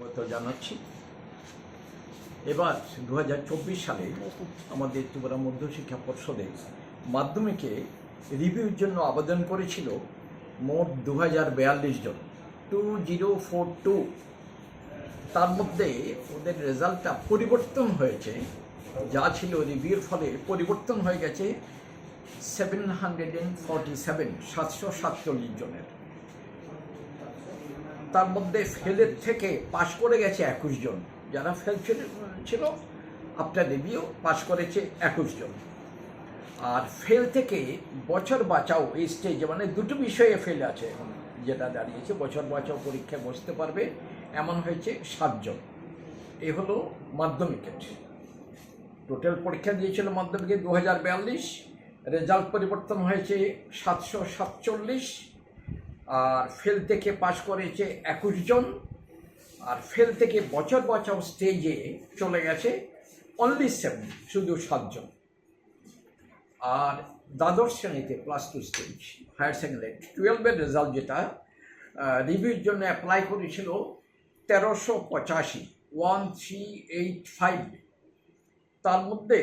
স্বাগত জানাচ্ছি। এবার 2024 সালে আমাদের ত্রিপুরা মধ্যশিক্ষা পর্ষদে মাধ্যমিকে রিভিউর জন্য আবেদন করেছিল মোট 2042 জন, 2042। তার মধ্যে ওদের রেজাল্টটা পরিবর্তন হয়েছে, যা ছিল রিভিউর ফলে পরিবর্তন হয়ে গেছে 747 জনের। তার মধ্যে ফেলের থেকে পাশ করে গেছে 21 জন। যারা ফেল ছিল আফটার রিভিউ পাশ করেছে 21 জন। আর ফেল থেকে বছর বাঁচাও এই স্টেজে, মানে দুটো বিষয়ে ফেল আছে এখন, যেটা দাঁড়িয়েছে বছর বাঁচাও পরীক্ষায় বসতে পারবে এমন হয়েছে 7 জন। এ হলো মাধ্যমিকের। টোটাল পরীক্ষা দিয়েছিল মাধ্যমিকে 2042, রেজাল্ট পরিবর্তন হয়েছে 747। আর ফেল থেকে পাশ করেছে 21 জন। আর ফেল থেকে বছর বাঁচাও স্টেজে চলে গেছে অনলি 7, শুধু 7 জন। আর দ্বাদশ শ্রেণীতে +2 স্টেজ হায়ার সেকেন্ডারি 12-এর রেজাল্ট, যেটা রিভিউর জন্য অ্যাপ্লাই করেছিল 1385, তার মধ্যে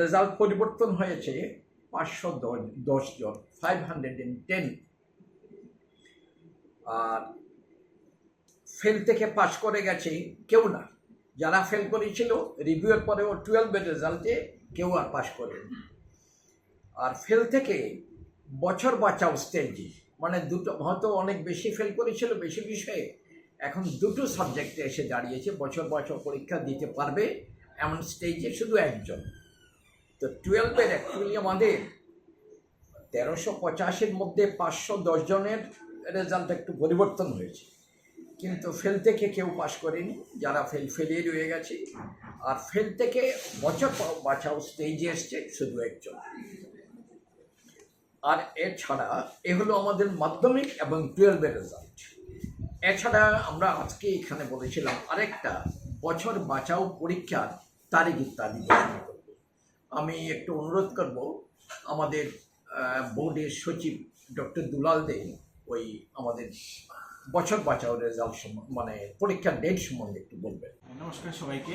রেজাল্ট পরিবর্তন হয়েছে 510 জন, 510। আর ফেল থেকে পাশ করে গেছে কেউ না। যারা ফেল করেছিল রিভিউয়ের পরেও 12-এর রেজাল্টে কেউ আর পাশ করেনি। আর ফেল থেকে বছর বাঁচাও স্টেজে, মানে দুটো, হয়তো অনেক বেশি ফেল করেছিল বেশি বিষয়ে, এখন দুটো সাবজেক্টে এসে দাঁড়িয়েছে বছর বাঁচাও পরীক্ষা দিতে পারবে এমন স্টেজে শুধু একজন। তো 12-এর অ্যাকচুয়ালি আমাদের 1385-এর মধ্যে 510 জনের রেজাল্ট একটু পরিবর্তন হয়েছে, কিন্তু ফেল থেকে কেউ পাশ করেনি। যারা ফেলিয়ে রয়ে গেছে। আর ফেল থেকে বছর বাঁচাও স্টেজে এসছে শুধু একজন। আর এছাড়া এ হলো আমাদের মাধ্যমিক এবং 12-এর রেজাল্ট। এছাড়া আমরা আজকে এখানে বলেছিলাম আরেকটা বছর বাঁচাও পরীক্ষার তারিখ ইত্যাদি ঘোষণা করব। আমি একটু অনুরোধ করব আমাদের বোর্ডের সচিব ডক্টর দুলাল দে ওই আমাদের বছর বাঁচাও রেজাল্ট মানে পরীক্ষার ডেট সম্বন্ধে একটু বলবেন। নমস্কার সবাইকে।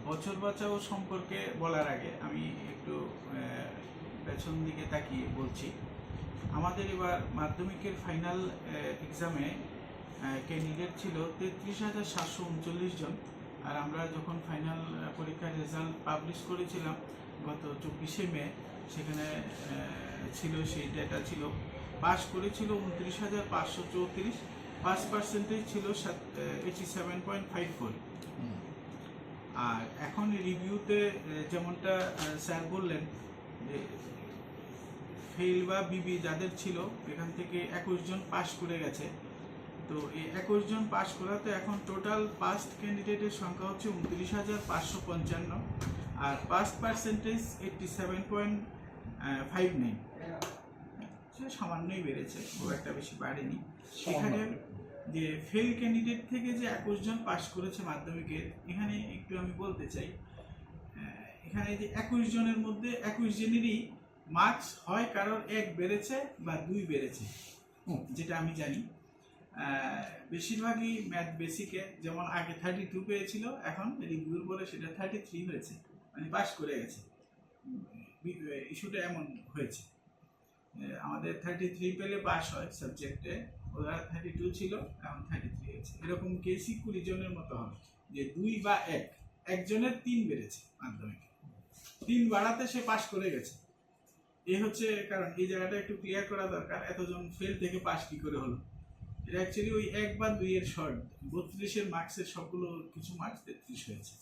বছর বাঁচাও সম্পর্কে বলার আগে আমি একটু পেছন দিকে তাকিয়ে বলছি। আমাদের এবার মাধ্যমিকের ফাইনাল এক্সামে ক্যান্ডিডেট ছিল 33,739 জন। আর আমরা যখন ফাইনাল পরীক্ষার রেজাল্ট পাবলিশ করেছিলাম গত 24শে মে, সেখানে ছিল সেই ডেটা ছিল পাস করেছিল 29,534, পাস পার্সেন্টেজ ছিল 87.54। আর এখন রিভিউতে যেমনটা স্যার বললেন যে ফেল বা বিবি যাদের ছিল এখান থেকে 21 জন পাস করে গেছে। তো এই 21 জন পাস করাতে এখন টোটাল পাস ক্যান্ডিডেটের সংখ্যা হচ্ছে 29,555, আর পাস পার্সেন্টেজ 87.59। সামান্যই বেড়েছে, খুব একটা বেশি বাড়েনি। এখানে যে ফেল ক্যান্ডিডেট থেকে যে 21 জন পাস করেছে মাধ্যমিকের, এখানে একটু আমি বলতে চাই, এখানে যে 21 জনের মধ্যে 21 জনেরই মার্কস হয় কারোর 1 বেড়েছে বা 2 বেড়েছে, যেটা আমি জানি। বেশিরভাগই ম্যাথ বেসিকে, যেমন আগে 32 পেয়েছিল, এখন রিভিউর পরে সেটা 33 হয়েছে, মানে পাস করে গেছে। ইস্যুটা এমন হয়েছে, আমাদের 33 পেলে পাস হয় সাবজেক্টে, ওরা 32 ছিল, এখন 33 হয়েছে। এরকম কেসই 20 জনের মতো হবে যে 2 বা 1, একজনের 3 বেড়েছে মাধ্যমিকে, 3 বাড়াতে সে পাস করে গেছে। এই হচ্ছে কারণ। এই জায়গাটা একটু ক্লিয়ার করা দরকার, এতজন ফেল থেকে পাস কি করে হলো। এটা অ্যাকচুয়ালি ওই 1 বা 2 এর শর্ট, 32-এর মার্কসের সবগুলো কিছু মার্কস 33 হয়েছে।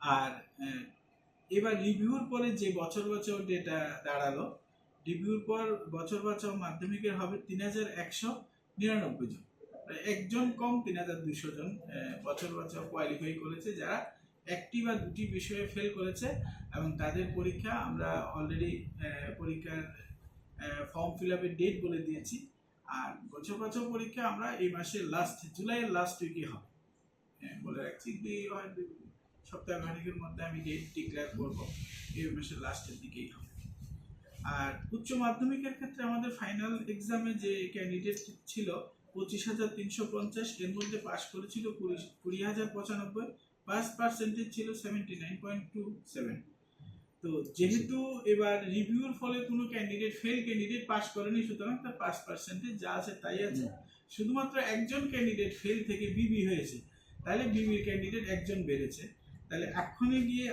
আর এবার রিভিউর পরে যে বছর বাঁচাও ডেটা দাঁড়ালো, রিভিউর পর বছর বাঁচাও মাধ্যমিকের হবে 3,199 জন, একজন কম 3,200 জন বছর বাঁচাও কোয়ালিফাই করেছে, যারা একটি বা দুটি বিষয়ে ফেল করেছে। এবং তাদের পরীক্ষা আমরা অলরেডি পরীক্ষার ফর্ম ফিল আপের ডেট বলে দিয়েছি। আর বছর বাঁচাও পরীক্ষা আমরা এই মাসের জুলাইয়ের লাস্ট উইকে হবে, বলে রাখছি। সপ্তাহ খানেকের মধ্যে আমি ডেট ডিক্লেয়ার করবো, এই মাসের লাস্টের দিকেই হবে। আর উচ্চ মাধ্যমিকের ক্ষেত্রে আমাদের ফাইনাল এক্সামে যে ক্যান্ডিডেট ছিল 25,350, এর মধ্যে পাস করেছিল 20,095, পাস পার্সেন্টেজ ছিল 79.27। তো যেহেতু এবার রিভিউর ফলে কোনো ক্যান্ডিডেট ফেল ক্যান্ডিডেট পাস করেনি, সুতরাং তার পাস পার্সেন্টেজ যা আছে তাই আছে। শুধুমাত্র একজন ক্যান্ডিডেট ফেল থেকে বিবি হয়েছে, তাহলে বিবির ক্যান্ডিডেট একজন বেড়েছে। তাহলে এখনই গিয়ে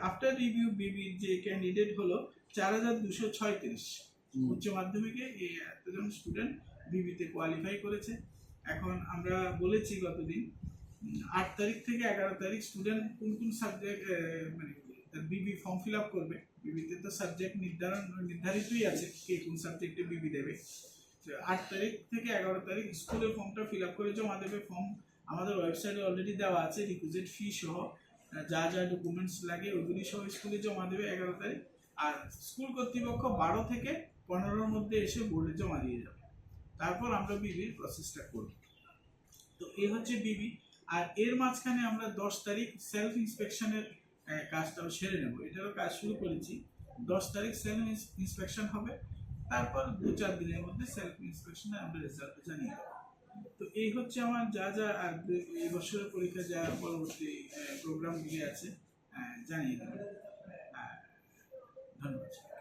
আফটার রিভিউ বিবির যে ক্যান্ডিডেট হলো 4,236। উচ্চ মাধ্যমিকে এই এতজন স্টুডেন্ট বিবিতে কোয়ালিফাই করেছে। এখন আমরা বলেছি গতদিন 8 তারিখ থেকে 11 তারিখ স্টুডেন্ট কোন কোন সাবজেক্ট মানে বিবি ফর্ম ফিল আপ করবে। বিবিতে তো সাবজেক্ট নির্ধারিতই আছে কে কোন সাবজেক্টে বিবি দেবে। 8 তারিখ থেকে 11 তারিখ স্কুলে ফর্মটা ফিল আপ করে জমা দেবে। ফর্ম আমাদের ওয়েবসাইটে অলরেডি দেওয়া আছে, রিকুইজিট ফি সহ যা যা ডকুমেন্টস লাগে ওইগুলি সহ স্কুলে জমা দেবে 11 তারিখ। আর স্কুল কর্তৃপক্ষ 12 থেকে 15-র মধ্যে এসে বোর্ডে জমা দিয়ে যাবে। তারপর আমরা বিবির প্রসেসটা করব। তো এই হচ্ছে বিবি। আর এর মাঝখানে আমরা 10 তারিখ সেলফ ইন্সপেকশনের কাজটাও সেরে নেব। এটারও কাজ শুরু করেছি। 10 তারিখ সেলফ ইন্সপেকশন হবে, তারপর 2-4 দিনের মধ্যে সেলফ ইন্সপেকশনে আমরা রেজাল্ট জানিয়ে দেবো। তো এই হচ্ছে আমার যা যা এই বছরের পরীক্ষা যা পরবর্তী প্রোগ্রামগুলি আছে জানিয়ে দেবো। ধন্যবাদ।